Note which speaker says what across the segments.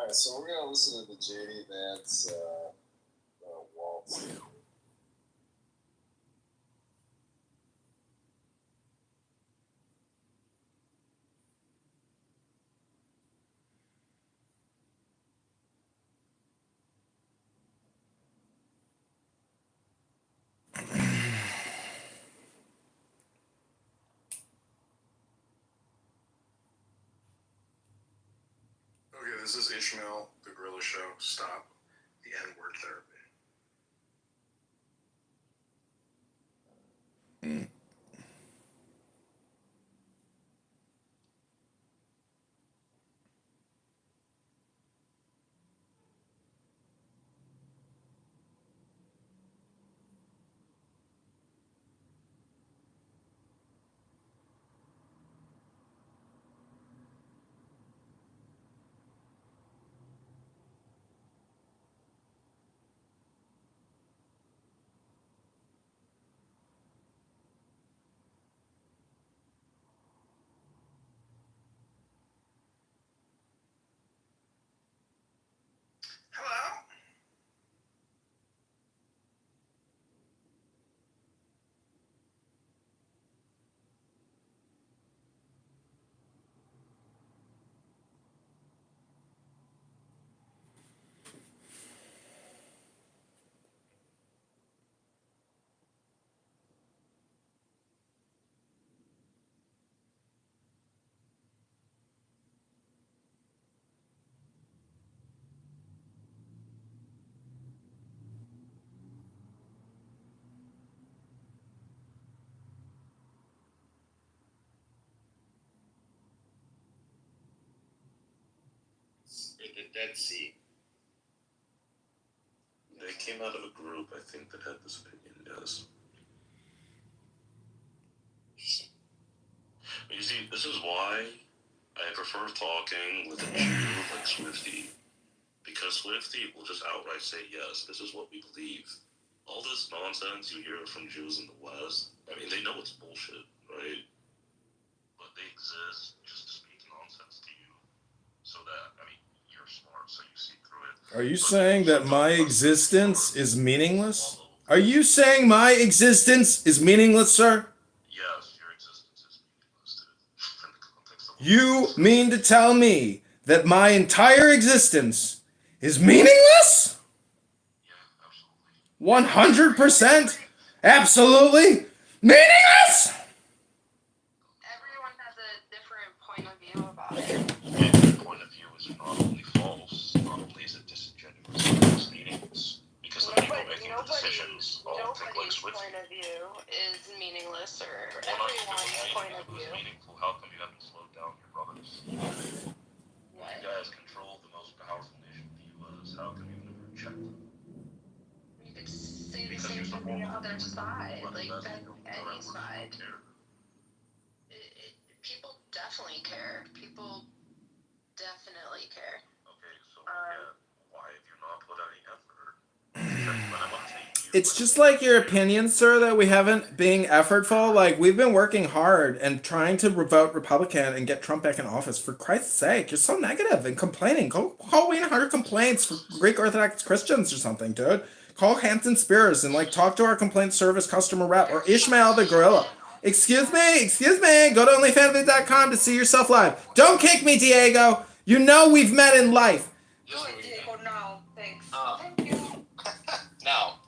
Speaker 1: Alright, so we're gonna listen to the JD Vance waltz.
Speaker 2: Okay, this is Ishmael, the Gorilla Show. Stop the N-word therapy. Hello?
Speaker 3: The Dead Sea. They came out of a group, I think, that had this opinion, yes. You see, this is why I prefer talking with a Jew like Swifty. Because Swifty will just outright say, yes, this is what we believe. All this nonsense you hear from Jews in the West, I mean, they know it's bullshit, right? But they exist just to speak nonsense to you. So that, I mean, you're smart, so you see through it.
Speaker 4: Are you saying that my existence is meaningless? Are you saying my existence is meaningless, sir?
Speaker 3: Yes, your existence is meaningless, dude. In the context of
Speaker 4: You mean to tell me that my entire existence is meaningless?
Speaker 3: Yeah, absolutely.
Speaker 4: 100%? Absolutely meaningless?
Speaker 5: Everyone has a different point of view about it.
Speaker 3: And your point of view is not only false, not only is it disingenuous, but it's meaningless. Because the people making the decisions all think like
Speaker 5: Nobody's
Speaker 3: Swifty.
Speaker 5: point of view is meaningless, or
Speaker 3: Well, not even
Speaker 5: everyone's point of
Speaker 3: who's
Speaker 5: view.
Speaker 3: meaningful. How come you haven't slowed down your brothers?
Speaker 5: What?
Speaker 3: You guys control the most powerful nation in the U.S. How come you've never checked them?
Speaker 5: You could say the
Speaker 3: Because
Speaker 5: same
Speaker 3: you're
Speaker 5: for the
Speaker 3: supposed
Speaker 5: other
Speaker 3: to.
Speaker 5: side,
Speaker 3: Well,
Speaker 5: like
Speaker 3: that's
Speaker 5: that
Speaker 3: the
Speaker 5: any
Speaker 3: right word,
Speaker 5: side.
Speaker 3: care.
Speaker 5: People definitely care. People definitely care.
Speaker 3: Okay, so yeah, why have you not put any effort? When I'm not saying you,
Speaker 4: It's
Speaker 3: but
Speaker 4: just like your opinion, sir, that we haven't being effortful. Like, we've been working hard and trying to vote Republican and get Trump back in office. For Christ's sake, you're so negative and complaining. Go call Wayne 100 complaints for Greek Orthodox Christians or something, dude. Call Hampton Spears and, like, talk to our complaint service customer rep or Ishmael the Gorilla. Excuse me. Go to OnlyFanvid.com to see yourself live. Don't kick me, Diego. You know we've met in life.
Speaker 5: Do it, Diego. No, thanks.
Speaker 1: Thank you. Now,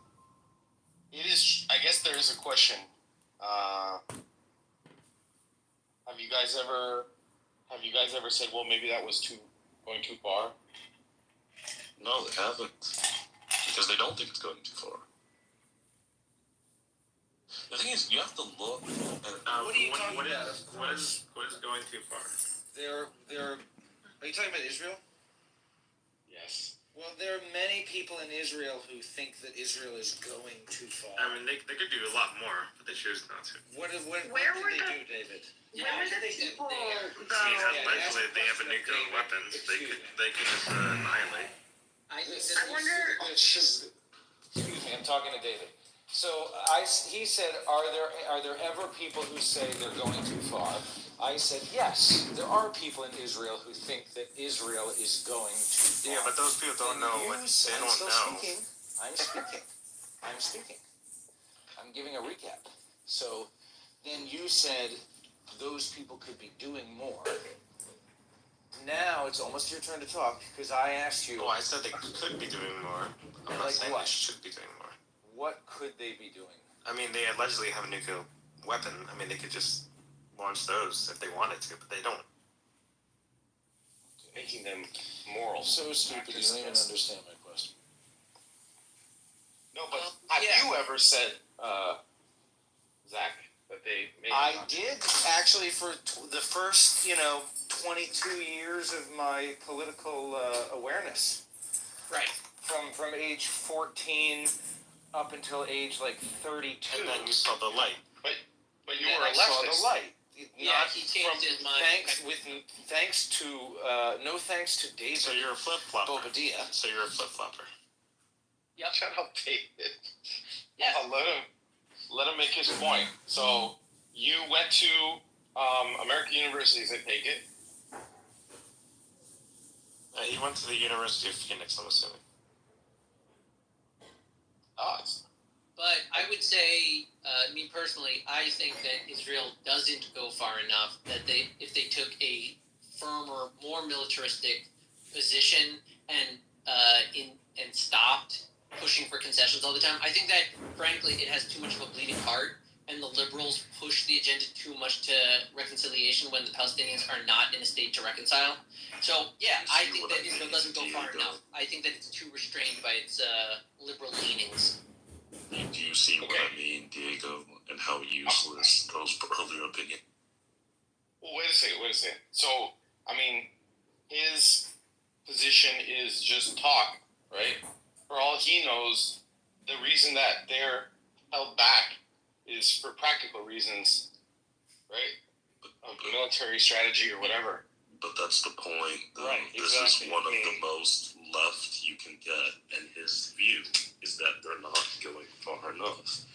Speaker 1: it is. I guess there is a question. Have you guys ever said, well, maybe that was going too far?
Speaker 3: no, they haven't. Because they don't think it's going too far. The thing is, you have to look at
Speaker 6: What are you talking
Speaker 2: What
Speaker 6: about?
Speaker 2: is going too far?
Speaker 6: Are you talking about Israel?
Speaker 1: Yes.
Speaker 6: Well, there are many people in Israel who think that Israel is going too far.
Speaker 2: I mean, they could do a lot more, but they choose not to.
Speaker 6: What
Speaker 5: Where
Speaker 6: did
Speaker 5: were
Speaker 6: they
Speaker 5: the-
Speaker 6: do, David?
Speaker 5: Where were the people
Speaker 2: I mean,
Speaker 5: go?
Speaker 2: eventually they have a nuclear weapons. They could just annihilate.
Speaker 5: I wonder-
Speaker 6: Excuse me, I'm talking to David. So he said, are there ever people who say they're going too far? I said, yes, there are people in Israel who think that Israel is going to
Speaker 7: Yeah, but those people don't know what they
Speaker 6: I'm
Speaker 7: don't
Speaker 6: still
Speaker 7: know.
Speaker 6: speaking. I'm speaking. I'm giving a recap. So then you said those people could be doing more. Now it's almost your turn to talk because I asked you,
Speaker 7: Oh, I said they could be doing more. I'm not
Speaker 6: Like
Speaker 7: saying
Speaker 6: what?
Speaker 7: they should be doing more.
Speaker 6: what could they be doing?
Speaker 7: I mean, they allegedly have a nuclear weapon. I mean, they could just launch those if they wanted to, but they don't.
Speaker 1: Making them moral.
Speaker 6: So stupid, you don't even
Speaker 1: Yes.
Speaker 6: understand my question.
Speaker 1: No, but have
Speaker 5: yeah.
Speaker 1: you ever said, Zach, that they made
Speaker 6: I did actually for the first, 22 years of my political awareness.
Speaker 5: Right.
Speaker 6: From age 14 up until age like 32.
Speaker 7: And then you saw the light.
Speaker 1: But you
Speaker 5: Yeah,
Speaker 1: were a
Speaker 6: I saw
Speaker 1: leftist.
Speaker 6: the light.
Speaker 5: Yeah,
Speaker 6: Not
Speaker 5: he changed
Speaker 6: from-
Speaker 5: his mind.
Speaker 6: No thanks to David
Speaker 7: So you're a flip flopper.
Speaker 6: Bobadilla.
Speaker 7: So you're a flip flopper.
Speaker 5: Yep.
Speaker 1: Shut up, David.
Speaker 5: Yes.
Speaker 1: Let him make his point. So you went to American universities, I take it.
Speaker 7: He went to the University of Phoenix, I'm assuming.
Speaker 8: But I would say, me personally, I think that Israel doesn't go far enough. That if they took a firmer, more militaristic position and stopped pushing for concessions all the time, I think that frankly it has too much of a bleeding heart, and the liberals push the agenda too much to reconciliation when the Palestinians are not in a state to reconcile. So yeah, I think that Israel doesn't go far enough. I think that it's too restrained by its liberal leanings.
Speaker 3: Do you see what I mean, Diego, and how useless those earlier opinions?
Speaker 1: Well, wait a second. So, I mean, his position is just talk, right? For all he knows, the reason that they're held back is for practical reasons, right? Of military strategy or whatever.
Speaker 3: But that's the point.
Speaker 1: Right,
Speaker 3: This
Speaker 1: exactly.
Speaker 3: is one of
Speaker 1: I mean-
Speaker 3: the most left you can get, and his view is that they're not going far enough.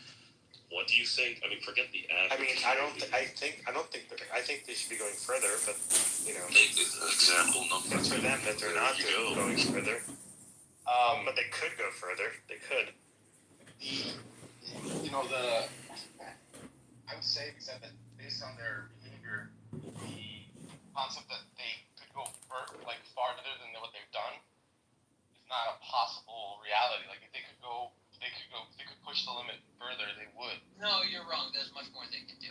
Speaker 3: What do you think? I mean, forget the
Speaker 7: I
Speaker 3: average.
Speaker 7: mean, I think they should be going further, but
Speaker 3: Example number
Speaker 7: it's for them that they're
Speaker 3: There
Speaker 7: not
Speaker 3: you go.
Speaker 7: going further. But they could go further. They could.
Speaker 1: I would say, except that based on their behavior, the concept that they could go farther than what they've done is not a possible reality. Like if they could push the limit further, they would.
Speaker 8: No, you're wrong. There's much more they can do.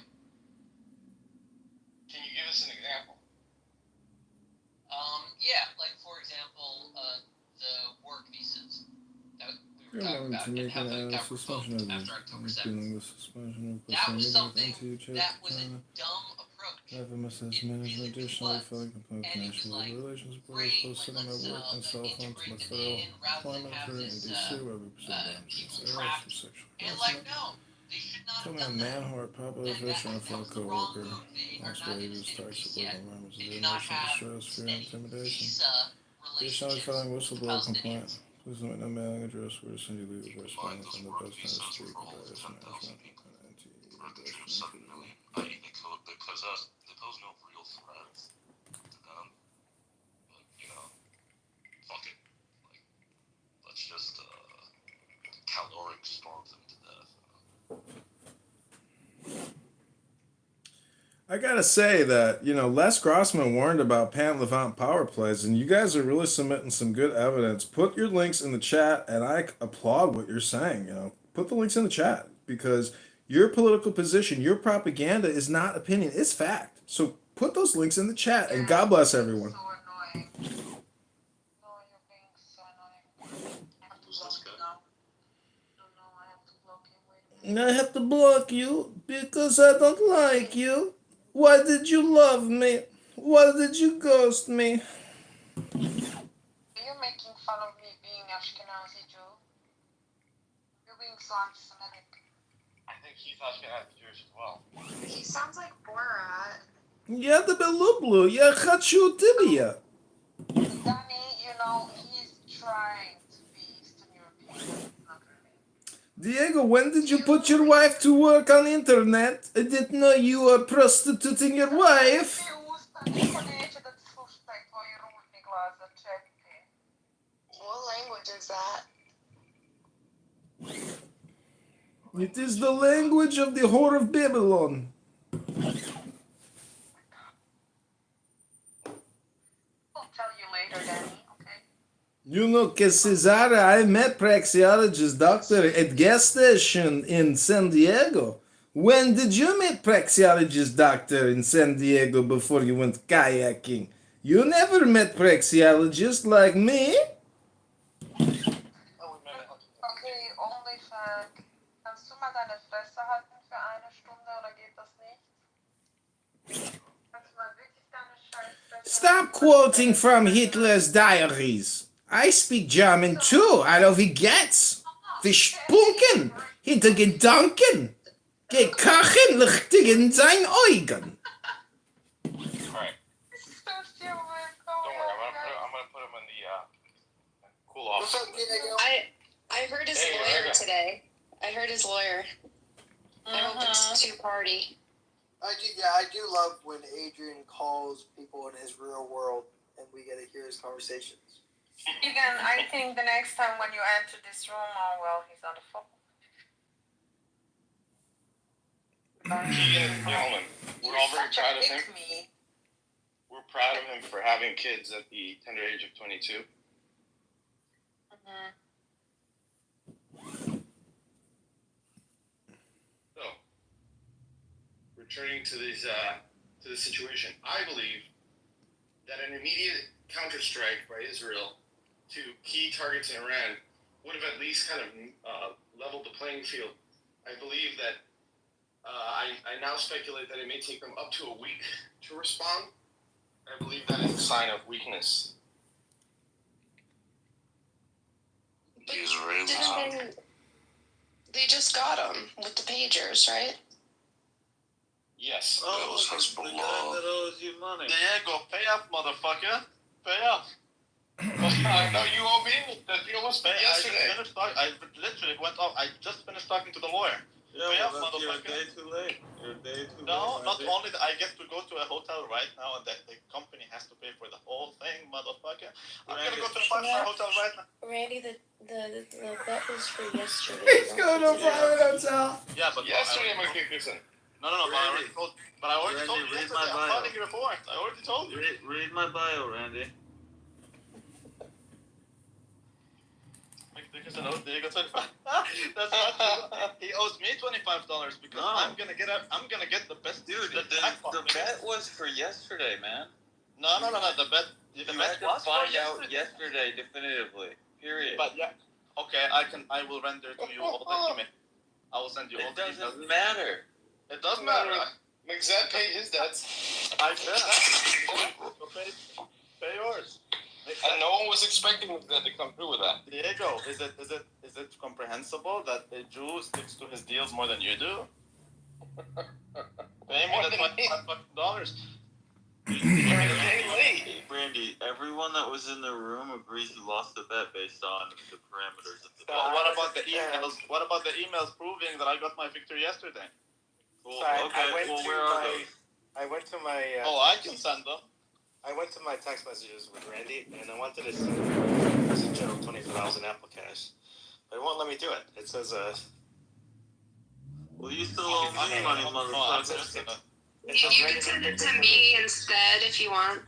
Speaker 1: Can you give us an example?
Speaker 8: Yeah, like for example, the work visas that we were talking
Speaker 4: You're
Speaker 8: about
Speaker 4: to
Speaker 8: and
Speaker 4: make
Speaker 8: how they
Speaker 4: an
Speaker 8: got
Speaker 4: suspension
Speaker 8: revoked
Speaker 4: of
Speaker 8: after October 7th.
Speaker 4: dealing with suspension of
Speaker 8: That was something
Speaker 4: into
Speaker 8: that was a dumb approach.
Speaker 4: FMS's
Speaker 8: It
Speaker 4: management
Speaker 8: really
Speaker 4: additionally
Speaker 8: was.
Speaker 4: filed complaint
Speaker 8: And it was
Speaker 4: national
Speaker 8: like,
Speaker 4: labor relations board
Speaker 8: great,
Speaker 4: posted on
Speaker 8: let's,
Speaker 4: my work and cell phone to my
Speaker 8: integrate them
Speaker 4: federal
Speaker 8: in rather than
Speaker 4: employment
Speaker 8: have
Speaker 4: career in
Speaker 8: this,
Speaker 4: DC where we pursue
Speaker 8: people
Speaker 4: boundaries
Speaker 8: trapped.
Speaker 4: for sexual
Speaker 8: And like,
Speaker 4: harassment.
Speaker 8: no, they should not
Speaker 4: Tell
Speaker 8: have
Speaker 4: me a
Speaker 8: done that.
Speaker 4: man who are popular
Speaker 8: And
Speaker 4: fish and a
Speaker 8: that
Speaker 4: fellow
Speaker 8: was the wrong
Speaker 4: co-worker.
Speaker 8: move. They are
Speaker 4: Lost
Speaker 8: not in a
Speaker 4: wages,
Speaker 8: state of
Speaker 4: toxic
Speaker 8: peace
Speaker 4: work
Speaker 8: yet.
Speaker 4: environments,
Speaker 8: They
Speaker 4: and
Speaker 8: do not
Speaker 4: emotional
Speaker 8: have
Speaker 4: distress, fear, and
Speaker 8: steady
Speaker 4: intimidation.
Speaker 8: visa
Speaker 4: Additionally,
Speaker 8: relationships
Speaker 4: filing
Speaker 8: with
Speaker 4: whistleblower complaint.
Speaker 8: Palestinians.
Speaker 4: Please limit no mailing address where to send you legal
Speaker 3: Keep in mind,
Speaker 4: correspondence
Speaker 3: those
Speaker 4: on the
Speaker 3: work
Speaker 4: best time
Speaker 3: visas
Speaker 4: to
Speaker 3: were
Speaker 4: speak
Speaker 3: for
Speaker 4: with
Speaker 3: only
Speaker 4: various
Speaker 3: 10,000
Speaker 4: management
Speaker 3: people.
Speaker 4: and
Speaker 3: For the tune of 7 million, they pose no real threat to them. But, fuck it. Like, let's just, caloric starve them to death.
Speaker 4: I gotta say that, Les Grossman warned about Pan Levant power plays, and you guys are really submitting some good evidence. Put your links in the chat, and I applaud what you're saying. Put the links in the chat because your political position, your propaganda is not opinion, it's fact. So put those links in the chat, and God bless everyone.
Speaker 5: So annoying. No, you're being so annoying. I have to
Speaker 3: Who's
Speaker 5: block
Speaker 3: this
Speaker 5: him
Speaker 3: guy?
Speaker 5: now. No, I have to block him. Wait a
Speaker 4: And
Speaker 5: minute.
Speaker 4: I have to block you because I don't like you. Why did you love me? Why did you ghost me?
Speaker 5: Are you making fun of me being Ashkenazi Jew? You're being so anti-Semitic.
Speaker 1: I think he's Ashkenazi Jewish as well.
Speaker 5: He sounds like Borat.
Speaker 4: Я тебе люблю, я хочу тебя.
Speaker 5: Danny, he's trying to be Eastern European. Not really.
Speaker 4: Diego, when did you put your wife to work on internet? I didn't know you were prostituting your wife.
Speaker 5: Ти уста, никой neće da ti sluša taj tvoj ružni glas, začekaj. What language is that?
Speaker 4: It is the language of the whore of Babylon.
Speaker 5: I'll tell you later, Danny, okay?
Speaker 4: You know, Cesare, I met praxeologist doctor at gas station in San Diego. When did you meet praxeologist doctor in San Diego before you went kayaking? You never met praxeologist like me?
Speaker 5: Okay, only fact. Kannst du mal deine Fresse halten für eine Stunde oder geht das nicht? Kannst du mal wirklich deine Scheißfresse
Speaker 4: Stop quoting from Hitler's diaries. I speak German too, out wie geht's? Wir spunken, hinter Gedanken. Gekachen lichtig in sein Augen.
Speaker 1: Alright.
Speaker 5: Don't
Speaker 1: Don't worry, I'm gonna put him in the cool off.
Speaker 9: I heard his
Speaker 1: Hey,
Speaker 9: lawyer
Speaker 1: Rebecca.
Speaker 9: today. I heard his lawyer. I hope it's two-party.
Speaker 10: I do love when Adrian calls people in his real world and we get to hear his conversations.
Speaker 5: Again, I think the next time when you enter this room, oh well, he's on the phone.
Speaker 1: Keegan and Gentlemen, we're all very
Speaker 5: Such a
Speaker 1: proud of him.
Speaker 5: pick-me.
Speaker 1: We're proud of him for having kids at the tender age of 22. So, returning to this situation, I believe that an immediate counterstrike by Israel to key targets in Iran would have at least kind of leveled the playing field. I believe that I now speculate that it may take them up to a week to respond. I believe that is a sign of weakness.
Speaker 3: The Israelis.
Speaker 9: Didn't they just got him with the pagers, right?
Speaker 1: Yes.
Speaker 3: That was Hezbollah.
Speaker 10: owes you money.
Speaker 1: Diego, pay up, motherfucker. Pay up. No, you owe me. The deal was made yesterday.
Speaker 11: I literally went off. I just finished talking to the lawyer.
Speaker 10: Yeah,
Speaker 11: Pay
Speaker 10: well,
Speaker 11: up,
Speaker 10: you're a
Speaker 11: motherfucker.
Speaker 10: day too late. You're a day too
Speaker 11: No,
Speaker 10: late.
Speaker 11: not only that, I get to go to a hotel right now, and that the company has to pay for the whole thing, motherfucker. I'm gonna go to a five-star hotel right now.
Speaker 9: Randy, the bet was for yesterday.
Speaker 4: He's going to a private hotel.
Speaker 11: Yeah, but
Speaker 1: Yesterday, my Dickerson.
Speaker 11: No, but I already told. But I already
Speaker 10: Randy,
Speaker 11: told you
Speaker 10: read
Speaker 11: yesterday.
Speaker 10: my
Speaker 11: I'm
Speaker 10: bio.
Speaker 11: filing a report. I already told you.
Speaker 10: Read my bio, Randy.
Speaker 11: Mike Dickerson owes Diego $25. That's not true. He owes me $25 because
Speaker 10: No.
Speaker 11: I'm gonna get the best
Speaker 10: Dude,
Speaker 11: the
Speaker 10: the bet was for yesterday, man.
Speaker 11: No. The bet.
Speaker 10: You
Speaker 11: The
Speaker 10: had
Speaker 11: bet
Speaker 10: to
Speaker 11: was for
Speaker 10: find out
Speaker 11: yesterday.
Speaker 10: yesterday definitively. Period.
Speaker 11: But yeah, okay. I will render to you all the email. I will send you all
Speaker 10: It
Speaker 11: the emails.
Speaker 10: doesn't matter.
Speaker 11: It does matter.
Speaker 1: McZed paid his debts.
Speaker 11: I said that. So pay yours.
Speaker 1: And no one was expecting that to come through with that.
Speaker 11: Diego, is it comprehensible that a Jew sticks to his deals more than you do? Pay me the $25.
Speaker 10: Brandy, everyone that was in the room agrees you lost the bet based on the parameters of the bet.
Speaker 11: Well, what about the emails? What about the emails proving that I got my victory yesterday?
Speaker 10: Cool.
Speaker 7: So I
Speaker 10: Okay,
Speaker 7: went
Speaker 10: well,
Speaker 7: to
Speaker 10: where are
Speaker 7: my-
Speaker 10: those?
Speaker 7: I went to my.
Speaker 11: Oh, I can send them.
Speaker 7: I went to my text messages with Randy, and I wanted to send a message of $24 in Apple Cash, but it won't let me do it. It says
Speaker 10: Well, you still owe me money, motherfucker.
Speaker 7: it says
Speaker 9: You can send it to me instead if you want.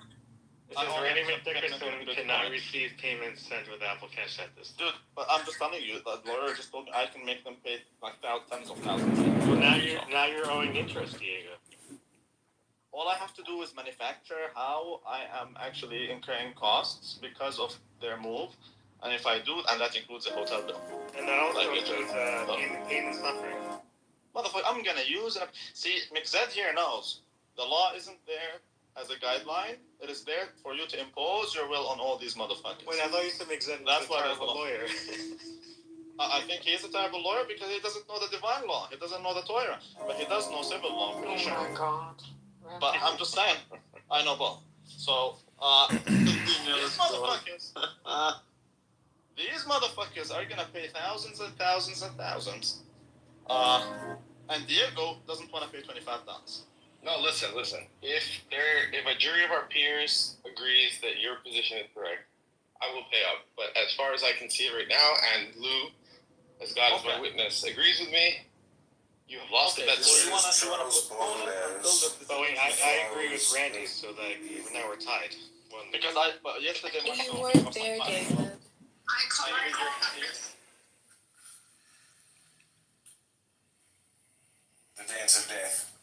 Speaker 7: It says Randy McDickerson cannot receive payments sent with Apple Cash at this.
Speaker 11: Dude, but I'm just telling you, the lawyer just told me I can make them pay like tens of thousands.
Speaker 7: Well, now you're owing interest, Diego.
Speaker 11: All I have to do is manufacture how I am actually incurring costs because of their move, and if I do, and that includes a hotel bill.
Speaker 7: And that also
Speaker 11: Like,
Speaker 7: includes pain and suffering.
Speaker 11: Motherfucker, I'm gonna use it. See, McZed here knows the law isn't there as a guideline. It is there for you to impose your will on all these motherfuckers.
Speaker 7: Wait, I thought you said McZed
Speaker 11: That's
Speaker 7: was
Speaker 11: why
Speaker 7: a
Speaker 11: there's
Speaker 7: terrible
Speaker 11: a law.
Speaker 7: lawyer.
Speaker 11: I think he is a terrible lawyer because he doesn't know the divine law. He doesn't know the Torah, but he does know civil law. I'm pretty sure.
Speaker 5: God.
Speaker 11: But I'm just saying, I know both. So, these motherfuckers, these motherfuckers are gonna pay thousands and thousands and thousands. And Diego doesn't want to pay $25.
Speaker 1: No, listen. If a jury of our peers agrees that your position is correct, I will pay up. But as far as I can see it right now, and Lou, as God is my witness, agrees with me, you have lost the bet.
Speaker 11: So you wanna
Speaker 2: Charles
Speaker 11: postpone it
Speaker 2: Baudelaire.
Speaker 11: until the
Speaker 7: But wait, I agree with Randy, so that now we're tied.
Speaker 11: because but yesterday when
Speaker 9: You
Speaker 11: I
Speaker 9: were
Speaker 11: was
Speaker 9: there,
Speaker 11: like,
Speaker 9: David.
Speaker 12: The dance of death.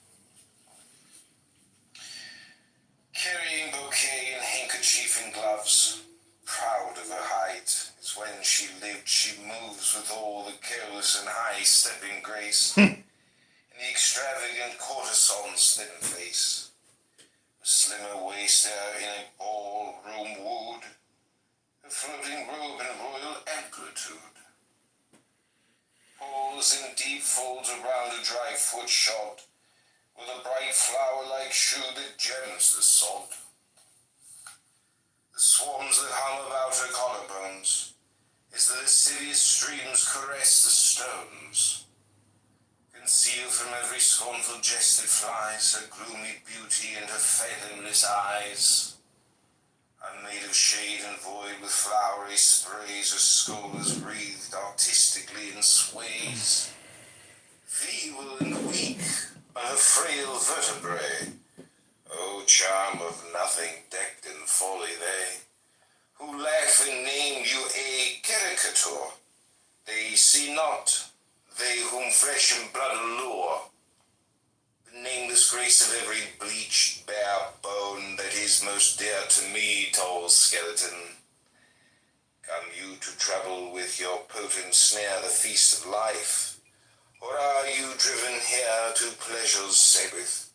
Speaker 12: Carrying bouquet and handkerchief and gloves, proud of her height, as when she lived she moves with all the careless and high-stepping grace, and the extravagant courtesan's thin face, a slimmer waist there in a ballroom wood, a floating robe in royal amplitude. Pulls in deep folds around a dry foot shod, with a bright flower-like shoe that gems the sod. The swarms that hum about her collarbones, as the lascivious streams caress the stones, conceal from every scornful jest that flies her gloomy beauty and her fathomless eyes. Unmade of shade and void with flowery sprays, her skull is wreathed artistically in sways. Feeble and weak are her frail vertebrae, oh charm of nothing decked in folly they, who laugh and name you a caricature. They see not, they whom flesh and blood allure, the nameless grace of every bleached bare bone that is most dear to me, tall skeleton. Come you to trouble with your potent snare the feast of life, or are you driven here to pleasure's Sabbath,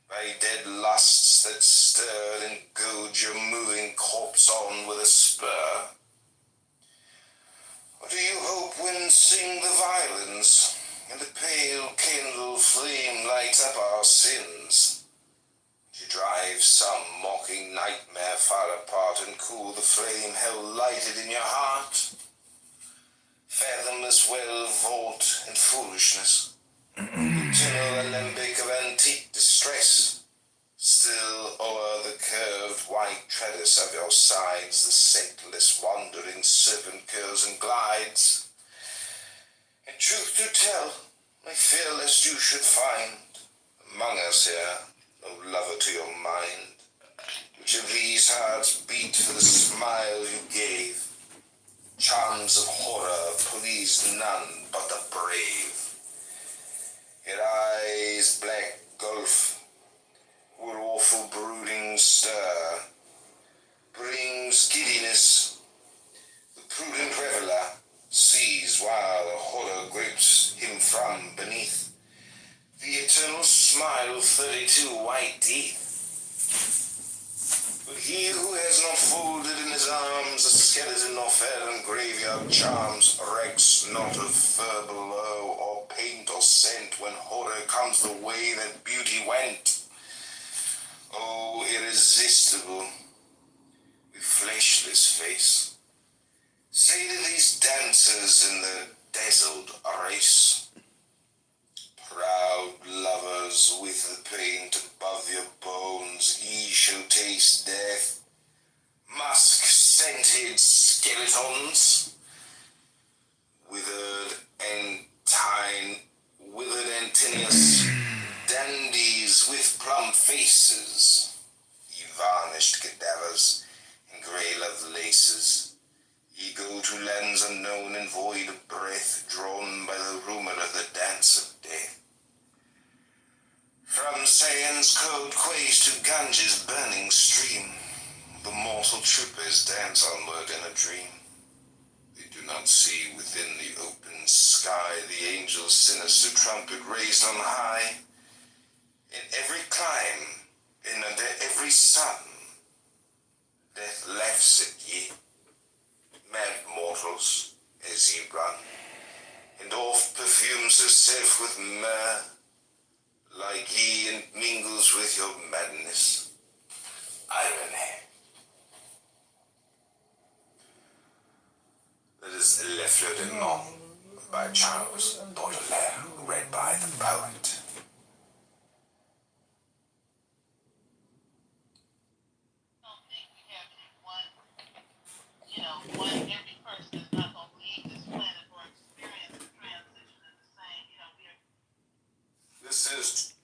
Speaker 12: by dead lusts that stirred and goad your moving corpse on with a spur? Or do you hope when sing the violins, and the pale kindled flame lights up our sins, to drive some mocking nightmare far apart and cool the flame held lighted in your heart? Fathomless well vault and foolishness, eternal alembic of antique distress, still o'er the curved white treadis of your sides the scentless wandering serpent curls and glides. And truth to tell, I fear lest you should find among us here no lover to your mind. Which of these hearts beat for the smile you gave? Charms of horror pleased none but the brave. Your eyes' black gulf, where awful brooding stir brings giddiness. The prudent reveler sees while the horror grips him from beneath the eternal smile of 32 white teeth. But he who has not folded in his arms a skeleton or fair and graveyard charms recks not of fur below or paint or scent when horror comes the way that beauty went. Oh, irresistible, with fleshless face, say to these dancers in the dazzled race, proud lovers with the paint above your bones, ye shall taste death, musk-scented skeletons, withered Antinous dandies with plump faces, ye varnished cadavers in grey love laces, ye go to lands unknown and void of breath, drawn by the rumour of the dance of death. From Sayan's cold quays to Ganges' burning stream, the mortal troopers dance onward in a dream. They do not see within the open sky the angel's sinister trumpet raised on high. In every clime, and under every sun, death laughs at ye, mad mortals, as ye run, and oft perfumes herself with myrrh, like ye, and mingles with your madness. Irony. Let Fleur de Nom by Charles Baudelaire, read by the poet. This is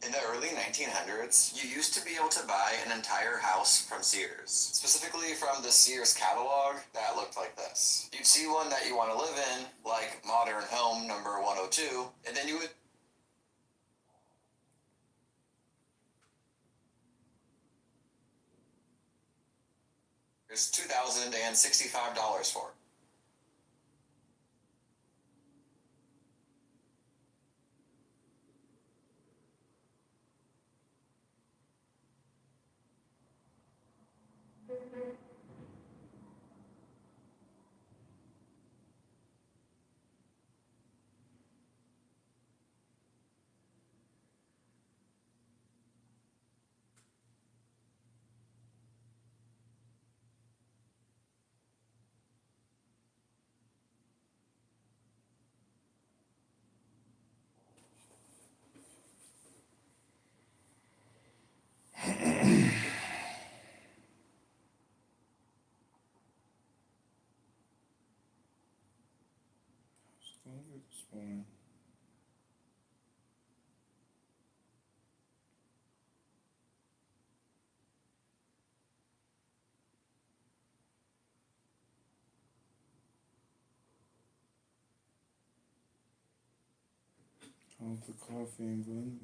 Speaker 13: In the early 1900s, you used to be able to buy an entire house from Sears. Specifically from the Sears catalog that looked like this. You'd see one that you want to live in, like Modern Home number 102, and then you would... There's $2,065 for it.
Speaker 4: The coffee and blend.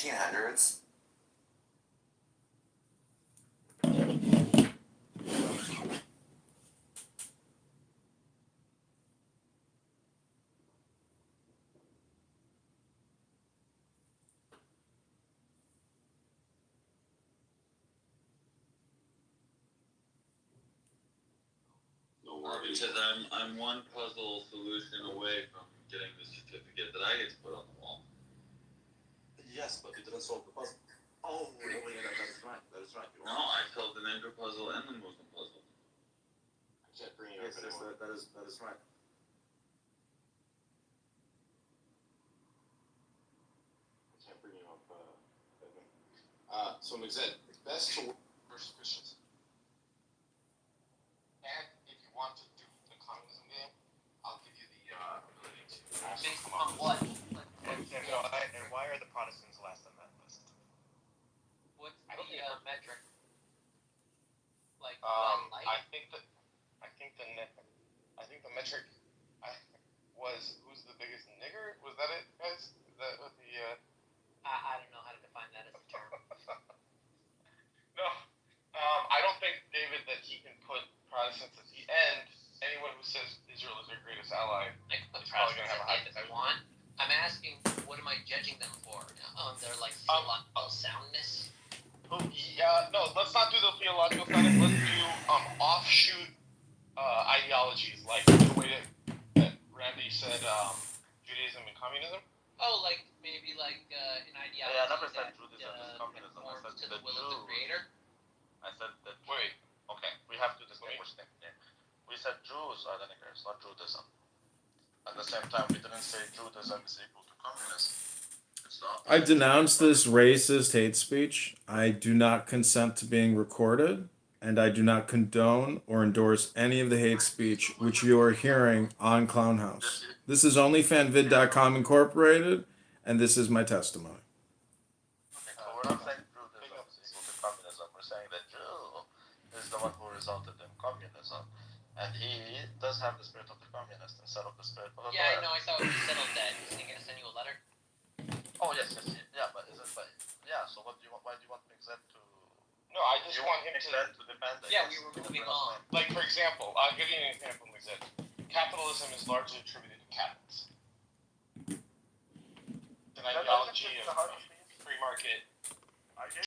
Speaker 13: 1900s.
Speaker 3: No worries.
Speaker 14: Because I'm one puzzle solution away from getting the certificate that I get to put on the wall.
Speaker 3: Yes, but you didn't solve the puzzle. Oh, wait, that is right. That is right.
Speaker 14: No, I solved the Ninja puzzle and the Muslim puzzle.
Speaker 7: I can't bring you
Speaker 3: Yes,
Speaker 7: up anymore.
Speaker 3: that is right.
Speaker 7: I can't bring you up. So Mixed, best to work versus Christians. And if you want to do the communism game, I'll give you the ability to also
Speaker 8: Based
Speaker 7: come
Speaker 8: on
Speaker 7: up
Speaker 8: what?
Speaker 11: And why are the Protestants last on that list?
Speaker 8: What's
Speaker 7: I don't
Speaker 8: the
Speaker 7: think
Speaker 8: metric? Like,
Speaker 7: I think the metric was who's the biggest nigger. Was that it, guys? That with the
Speaker 8: I don't know how to define that as a term.
Speaker 7: No, I don't think, David, that he can put Protestants at the end. Anyone who says Israel is their greatest ally,
Speaker 8: I can put
Speaker 7: He's probably
Speaker 8: Protestants
Speaker 7: gonna have a
Speaker 8: at the
Speaker 7: high
Speaker 8: end if I want. I'm asking, what am I judging them for? Their like theological soundness.
Speaker 7: no, let's not do the theological side. Let's do offshoot ideologies like the way that Randy said Judaism and communism.
Speaker 8: Oh, like maybe like an ideology
Speaker 11: Yeah, I never said
Speaker 8: that
Speaker 11: Judaism is communism. I
Speaker 8: conforms
Speaker 11: said
Speaker 8: to the
Speaker 11: the
Speaker 8: will of the
Speaker 11: Jews.
Speaker 8: Creator.
Speaker 11: I said that.
Speaker 7: Wait,
Speaker 11: Okay, we have to distinguish things. Yeah. We said Jews are the niggers, not Judaism. At the same time, we didn't say Judaism is equal to communism. It's not.
Speaker 4: I denounce this racist hate speech. I do not consent to being recorded, and I do not condone or endorse any of the hate speech which you are hearing on Clownhouse. This is OnlyFanvid.com Incorporated, and this is my testimony.
Speaker 11: So we're not saying Judaism is equal to communism. We're saying that Jew is the one who resulted in communism, and he does have the spirit of the communist instead of the spirit of the
Speaker 8: Yeah, I
Speaker 11: lawyer.
Speaker 8: know. I thought we settled that. Isn't he gonna send you a letter?
Speaker 11: Oh yes, yeah, but is it? But yeah. So what do you want? Why do you want Mixed to?
Speaker 7: no, I just want him
Speaker 11: Mixed
Speaker 7: to.
Speaker 11: to defend.
Speaker 8: Yeah, we were moving on.
Speaker 7: Like, for example, I'll give you an example, Mixed. Capitalism is largely attributed